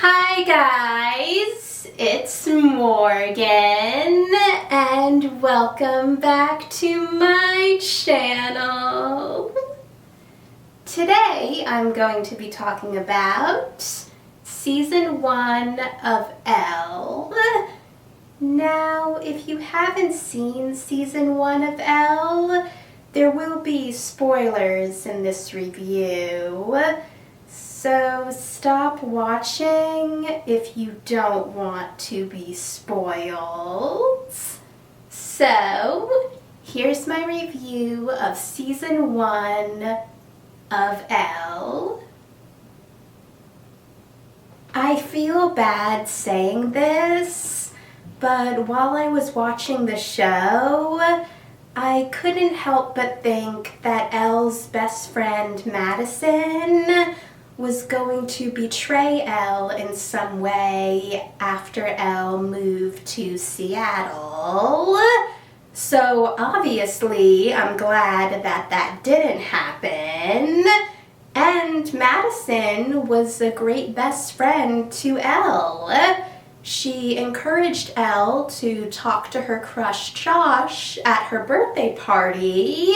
Hi guys, it's Morgan and welcome back to my channel. Today I'm going to be talking about season 1 of Elle. Now, if you haven't seen season 1 of Elle, there will be spoilers in this review. So stop watching if you don't want to be spoiled. So here's my review of season 1 of Elle. I feel bad saying this, but while I was watching the show, I couldn't help but think that Elle's best friend Madison was going to betray Elle in some way after Elle moved to Seattle. So obviously I'm glad that that didn't happen. And Madison was a great best friend to Elle. She encouraged Elle to talk to her crush Josh at her birthday party.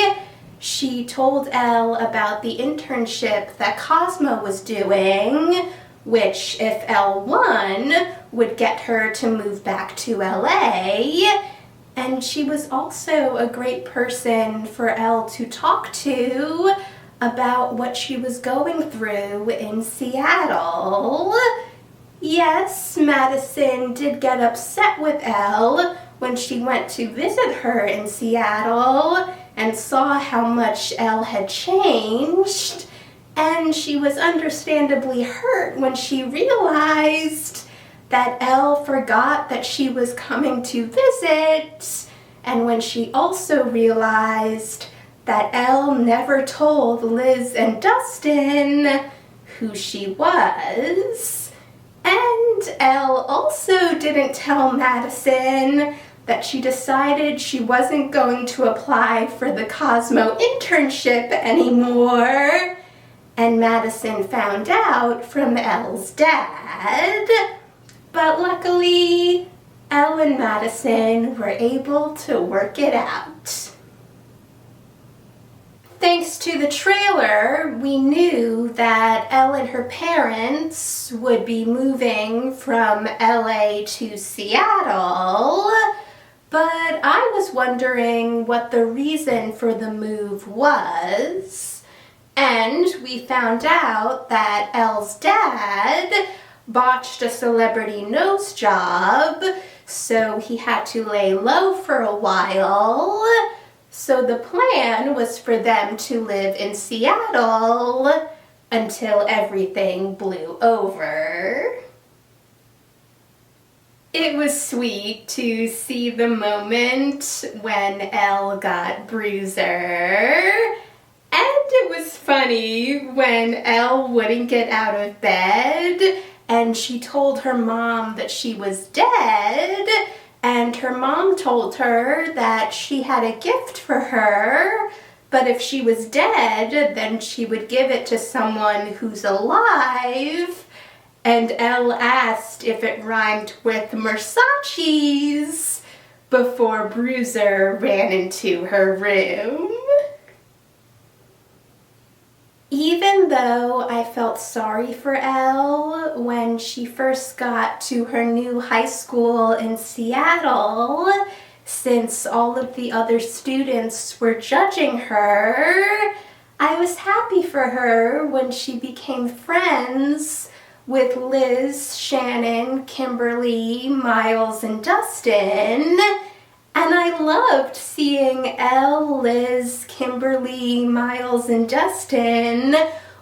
She told Elle about the internship that Cosmo was doing, which, if Elle won, would get her to move back to LA. And she was also a great person for Elle to talk to about what she was going through in Seattle. Yes, Madison did get upset with Elle when she went to visit her in Seattle and saw how much Elle had changed, and she was understandably hurt when she realized that Elle forgot that she was coming to visit, and when she also realized that Elle never told Liz and Dustin who she was. And Elle also didn't tell Madison that she decided she wasn't going to apply for the Cosmo internship anymore. And Madison found out from Elle's dad. But luckily, Elle and Madison were able to work it out. Thanks to the trailer, we knew that Elle and her parents would be moving from LA to Seattle, but I was wondering what the reason for the move was, and we found out that Elle's dad botched a celebrity nose job, so he had to lay low for a while. So the plan was for them to live in Seattle until everything blew over. It was sweet to see the moment when Elle got Bruiser. And it was funny when Elle wouldn't get out of bed and she told her mom that she was dead. And her mom told her that she had a gift for her, but if she was dead, then she would give it to someone who's alive. And Elle asked if it rhymed with Versace's before Bruiser ran into her room. Even though I felt sorry for Elle when she first got to her new high school in Seattle, since all of the other students were judging her, I was happy for her when she became friends with Liz, Shannon, Kimberly, Miles, and Dustin. And I loved seeing Elle, Liz, Kimberly, Miles, and Dustin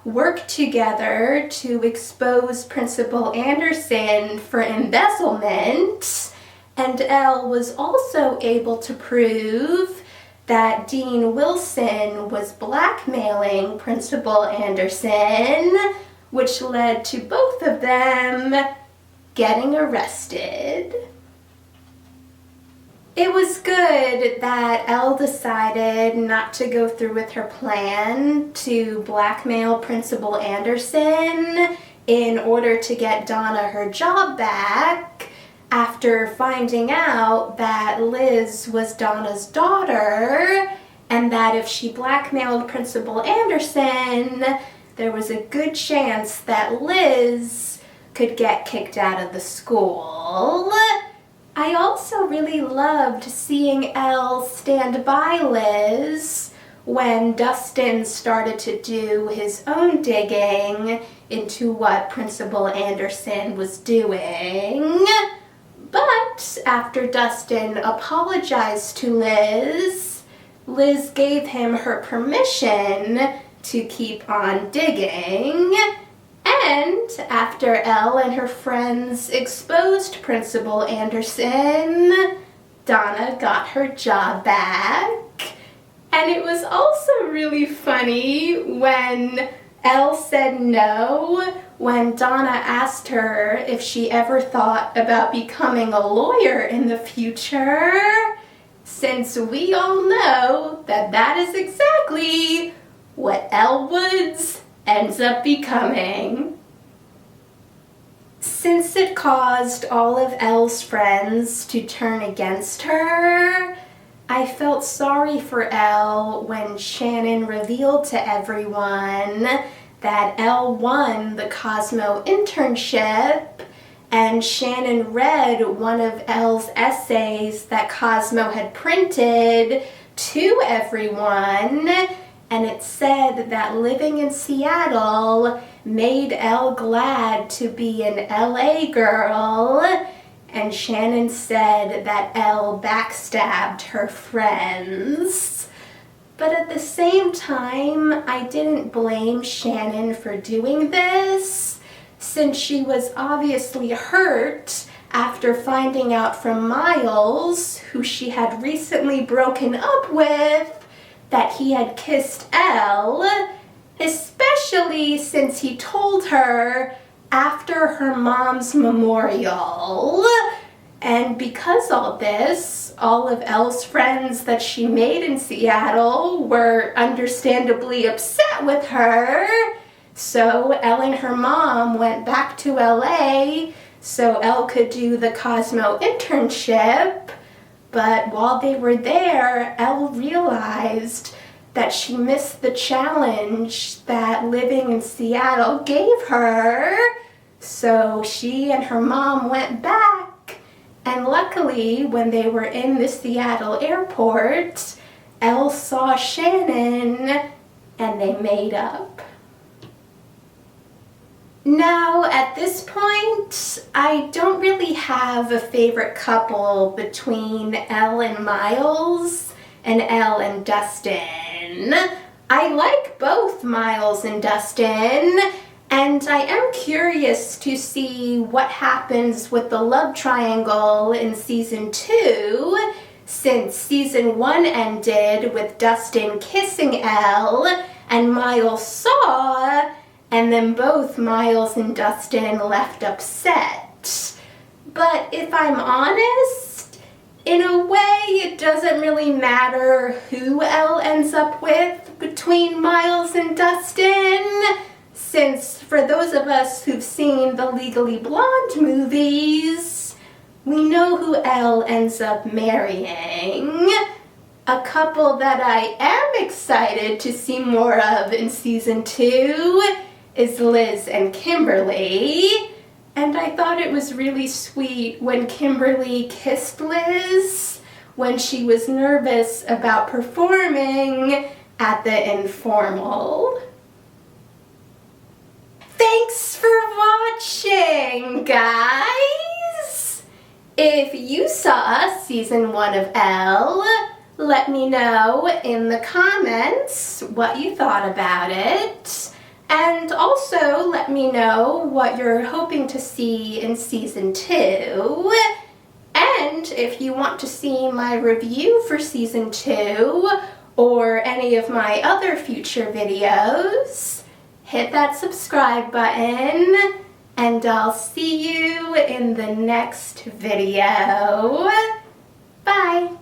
work together to expose Principal Anderson for embezzlement. And Elle was also able to prove that Dean Wilson was blackmailing Principal Anderson, which led to both of them getting arrested. It was good that Elle decided not to go through with her plan to blackmail Principal Anderson in order to get Donna her job back after finding out that Liz was Donna's daughter and that if she blackmailed Principal Anderson, there was a good chance that Liz could get kicked out of the school. I also really loved seeing Elle stand by Liz when Dustin started to do his own digging into what Principal Anderson was doing. But after Dustin apologized to Liz, Liz gave him her permission to keep on digging. And after Elle and her friends exposed Principal Anderson, Donna got her job back. And it was also really funny when Elle said no when Donna asked her if she ever thought about becoming a lawyer in the future, since we all know that that is exactly what Elle Woods ends up becoming. Since it caused all of Elle's friends to turn against her, I felt sorry for Elle when Shannon revealed to everyone that Elle won the Cosmo internship, and Shannon read one of Elle's essays that Cosmo had printed to everyone, and it said that living in Seattle made Elle glad to be an LA girl, and Shannon said that Elle backstabbed her friends. But at the same time, I didn't blame Shannon for doing this, since she was obviously hurt after finding out from Miles, who she had recently broken up with, that he had kissed Elle, especially since he told her after her mom's memorial. And because of this, all of Elle's friends that she made in Seattle were understandably upset with her. So Elle and her mom went back to LA so Elle could do the Cosmo internship. But while they were there, Elle realized that she missed the challenge that living in Seattle gave her. So she and her mom went back. And luckily, when they were in the Seattle airport, Elle saw Shannon and they made up. Now, at this point, I don't really have a favorite couple between Elle and Miles and Elle and Dustin. I like both Miles and Dustin, and I am curious to see what happens with the love triangle in Season 2, since Season 1 ended with Dustin kissing Elle and Miles saw, and then both Miles and Dustin left upset. But if I'm honest, in a way it doesn't really matter who Elle ends up with between Miles and Dustin, since for those of us who've seen the Legally Blonde movies, we know who Elle ends up marrying. A couple that I am excited to see more of in Season 2 is Liz and Kimberly. And I thought it was really sweet when Kimberly kissed Liz when she was nervous about performing at the informal. Thanks for watching, guys! If you saw Season 1 of Elle, let me know in the comments what you thought about it. And also let me know what you're hoping to see in Season 2. And if you want to see my review for Season 2 or any of my other future videos, hit that subscribe button, and I'll see you in the next video. Bye!